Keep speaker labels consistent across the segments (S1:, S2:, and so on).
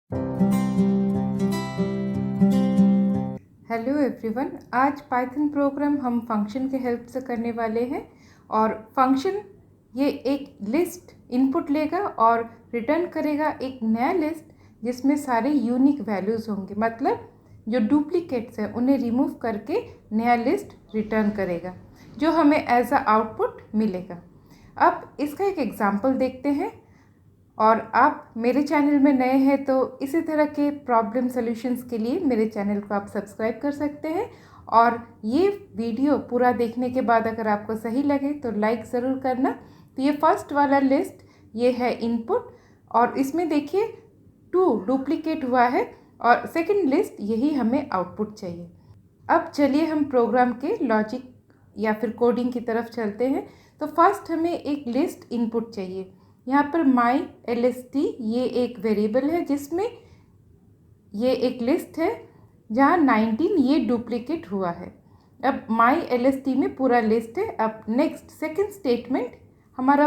S1: Hello everyone, आज Python programme हम function के हेल्प से करने वाले हैं। और फंक्शन ये एक लिस्ट इनपुट लेगा और रिटर्न करेगा एक नया लिस्ट जिसमें सारे यूनिक वैल्यूज़ होंगे। मतलब जो डुप्लीकेट्स हैं उन्हें रिमूव करके नया लिस्ट रिटर्न करेगा जो हमें एज अ आउटपुट मिलेगा। अब इसका एक एग्जांपल देखते हैं। और आप मेरे चैनल में नए हैं तो इसी तरह के प्रॉब्लम सॉल्यूशंस के लिए मेरे चैनल को आप सब्सक्राइब कर सकते हैं। और ये वीडियो पूरा देखने के बाद अगर आपको सही लगे तो लाइक ज़रूर करना। तो ये फर्स्ट वाला लिस्ट ये है इनपुट, और इसमें देखिए 2 डुप्लीकेट हुआ है, और सेकंड लिस्ट यही हमें आउटपुट चाहिए। अब चलिए हम प्रोग्राम के लॉजिक या फिर कोडिंग की तरफ चलते हैं। तो फर्स्ट हमें एक लिस्ट इनपुट चाहिए। यहाँ पर माई LST ये एक वेरिएबल है जिसमें ये एक लिस्ट है जहाँ 19 ये डुप्लीकेट हुआ है। अब माई LST में पूरा लिस्ट है। अब नेक्स्ट सेकंड स्टेटमेंट हमारा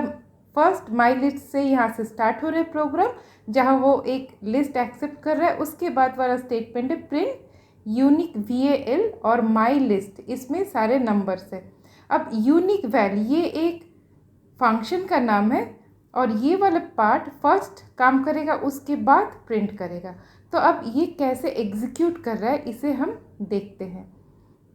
S1: फर्स्ट माई लिस्ट से यहाँ से स्टार्ट हो रहा है प्रोग्राम, जहाँ वो एक लिस्ट एक्सेप्ट कर रहा है। उसके बाद वाला स्टेटमेंट है प्रिंट यूनिक VAL और माई लिस्ट, इसमें सारे नंबर्स है। अब यूनिक वैल्यू ये एक फंक्शन का नाम है और ये वाला पार्ट फर्स्ट काम करेगा उसके बाद प्रिंट करेगा। तो अब ये कैसे एग्जीक्यूट कर रहा है इसे हम देखते हैं।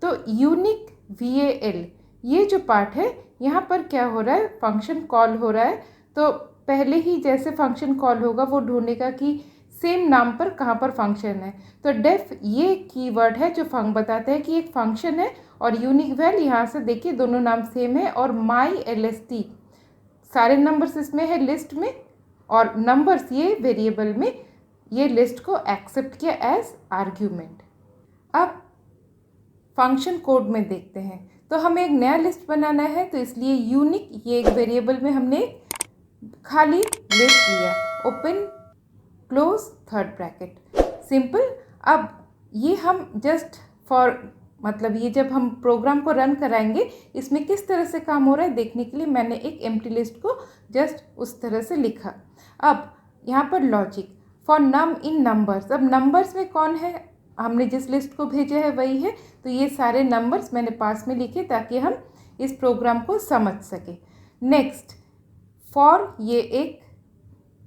S1: तो यूनिक VAL ये जो पार्ट है यहाँ पर क्या हो रहा है, फंक्शन कॉल हो रहा है। तो पहले ही जैसे फंक्शन कॉल होगा वो ढूंढेगा कि सेम नाम पर कहाँ पर फंक्शन है। तो डेफ ये कीवर्ड है जो बताता है कि एक फंक्शन है, और यूनिक वैल यहाँ से देखिए दोनों नाम सेम है। और माई LST सारे नंबर्स इसमें है लिस्ट में, और नंबर्स ये वेरिएबल में ये लिस्ट को एक्सेप्ट किया एज आर्ग्यूमेंट। अब फंक्शन कोड में देखते हैं। तो हमें एक नया लिस्ट बनाना है, तो इसलिए यूनिक ये एक वेरिएबल में हमने खाली लिस्ट लिया, open close third bracket, simple. अब ये हम जस्ट फॉर मतलब ये जब हम प्रोग्राम को रन कराएंगे इसमें किस तरह से काम हो रहा है देखने के लिए मैंने एक एम्प्टी लिस्ट को जस्ट उस तरह से लिखा। अब यहाँ पर logic for num in numbers. अब नंबर्स में कौन है, हमने जिस लिस्ट को भेजा है वही है। तो ये सारे नंबर्स मैंने पास में लिखे ताकि हम इस प्रोग्राम को समझ सके। नेक्स्ट फॉर ये एक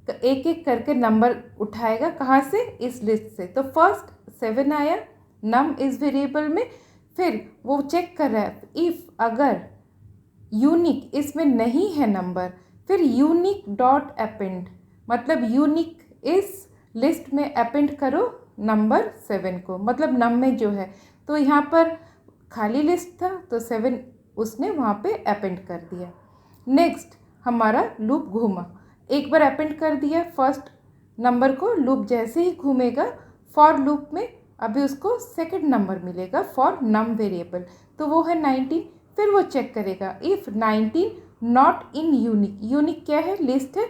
S1: एक करके नंबर उठाएगा, कहाँ से, इस लिस्ट से। तो फर्स्ट 7 आया नम इस वेरिएबल में। फिर वो चेक कर रहा है इफ़ अगर यूनिक इसमें नहीं है नंबर, फिर यूनिक डॉट अपेंड, मतलब यूनिक इस लिस्ट में अपेंड करो नंबर 7 को, मतलब नम में जो है। तो यहाँ पर खाली लिस्ट था तो 7 उसने वहाँ पे अपेंड कर दिया। नेक्स्ट हमारा लूप घूमा, एक बार अपेंड कर दिया फर्स्ट नंबर को, लूप जैसे ही घूमेगा फॉर लूप में अभी उसको सेकंड नंबर मिलेगा फॉर नम वेरिएबल, तो वो है 19। फिर वो चेक करेगा if 19 not in unique, unique क्या है, लिस्ट है,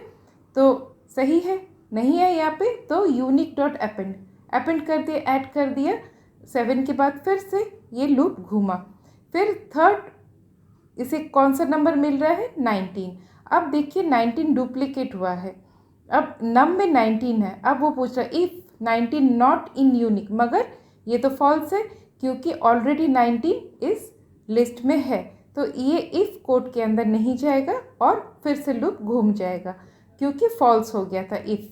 S1: तो सही है, नहीं है यहाँ पे, तो यूनिक डॉट अपेंड, अपेंड कर दिया, ऐड कर दिया 7 के बाद। फिर से ये लूप घूमा, फिर थर्ड इसे कौन सा नंबर मिल रहा है, 19। अब देखिए 19 डुप्लीकेट हुआ है, अब नम में 19 है। अब वो पूछ रहा है इफ़ 19 नॉट इन यूनिक, मगर ये तो फॉल्स है क्योंकि ऑलरेडी 19 इस लिस्ट में है, तो ये इफ़ कोड के अंदर नहीं जाएगा और फिर से लूप घूम जाएगा क्योंकि फॉल्स हो गया था इफ़।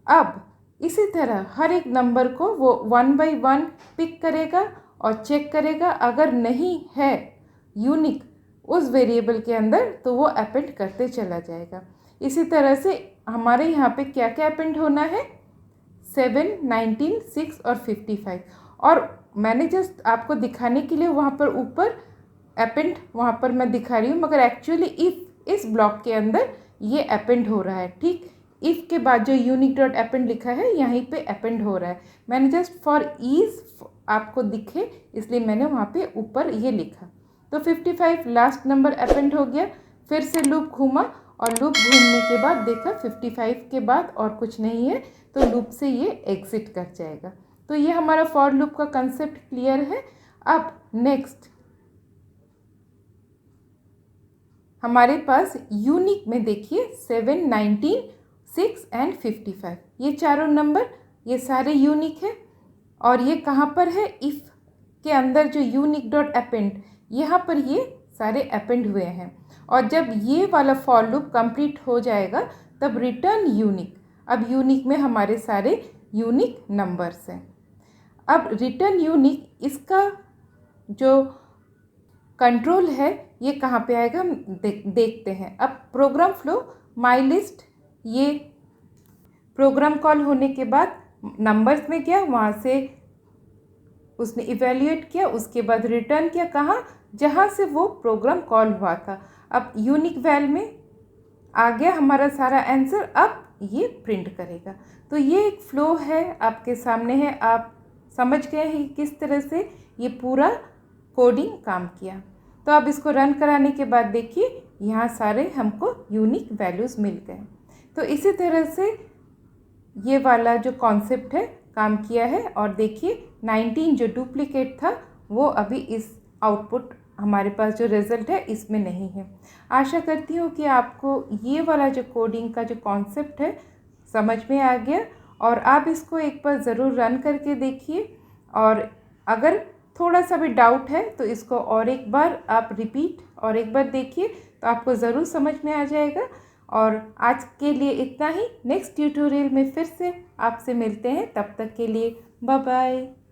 S1: अब इसी तरह हर एक नंबर को वो 1 बाई 1 पिक करेगा और चेक करेगा, अगर नहीं है यूनिक उस वेरिएबल के अंदर तो वो अपेंड करते चला जाएगा। इसी तरह से हमारे यहाँ पे क्या क्या अपेंड होना है, 7, 19, 6 और 55। और मैंने जस्ट आपको दिखाने के लिए वहाँ पर ऊपर अपेंड वहाँ पर मैं दिखा रही हूँ, मगर एक्चुअली इफ़ इस ब्लॉक के अंदर ये अपेंड हो रहा है। ठीक, इफ़ के बाद जो यूनिक डॉट अपेंड लिखा है यहीं पे अपेंड हो रहा है। मैंने जस्ट फॉर ईज आपको दिखे इसलिए मैंने वहाँ पे ऊपर ये लिखा। तो 55 लास्ट नंबर अपेंड हो गया, फिर से लूप घूमा और लूप घूमने के बाद देखा 55 के बाद और कुछ नहीं है, तो लूप से ये एग्जिट कर जाएगा। तो ये हमारा फॉर लूप का कंसेप्ट क्लियर है। अब नेक्स्ट हमारे पास यूनिक में देखिए 7, 19, 6 एंड 55 ये चारों नंबर ये सारे यूनिक है और ये कहाँ पर है, इफ़ के अंदर जो यूनिक डॉट अपेंड, यहाँ पर ये सारे अपेंड हुए हैं। और जब ये वाला फॉर लूप कंप्लीट हो जाएगा तब रिटर्न यूनिक। अब यूनिक में हमारे सारे यूनिक नंबर्स हैं। अब रिटर्न यूनिक, इसका जो कंट्रोल है ये कहाँ पे आएगा हम देखते हैं। अब प्रोग्राम फ्लो माई लिस्ट, ये प्रोग्राम कॉल होने के बाद नंबर्स में गया, वहाँ से उसने इवेल्युएट किया, उसके बाद रिटर्न किया कहाँ, जहाँ से वो प्रोग्राम कॉल हुआ था। अब यूनिक वैल में आ गया हमारा सारा आंसर, अब ये प्रिंट करेगा। तो ये एक फ्लो है आपके सामने है, आप समझ गए हैं किस तरह से ये पूरा कोडिंग काम किया। तो अब इसको रन कराने के बाद देखिए यहाँ सारे हमको यूनिक वैल्यूज़ मिल गए। तो इसी तरह से ये वाला जो कॉन्सेप्ट है काम किया है। और देखिए 19 जो डुप्लीकेट था वो अभी इस आउटपुट हमारे पास जो रिज़ल्ट है इसमें नहीं है। आशा करती हूँ कि आपको ये वाला जो कोडिंग का जो कॉन्सेप्ट है समझ में आ गया और आप इसको एक बार ज़रूर रन करके देखिए। और अगर थोड़ा सा भी डाउट है तो इसको और एक बार आप रिपीट और एक बार देखिए तो आपको ज़रूर समझ में आ जाएगा। और आज के लिए इतना ही। नेक्स्ट ट्यूटोरियल में फिर से आपसे मिलते हैं, तब तक के लिए बाय बाय।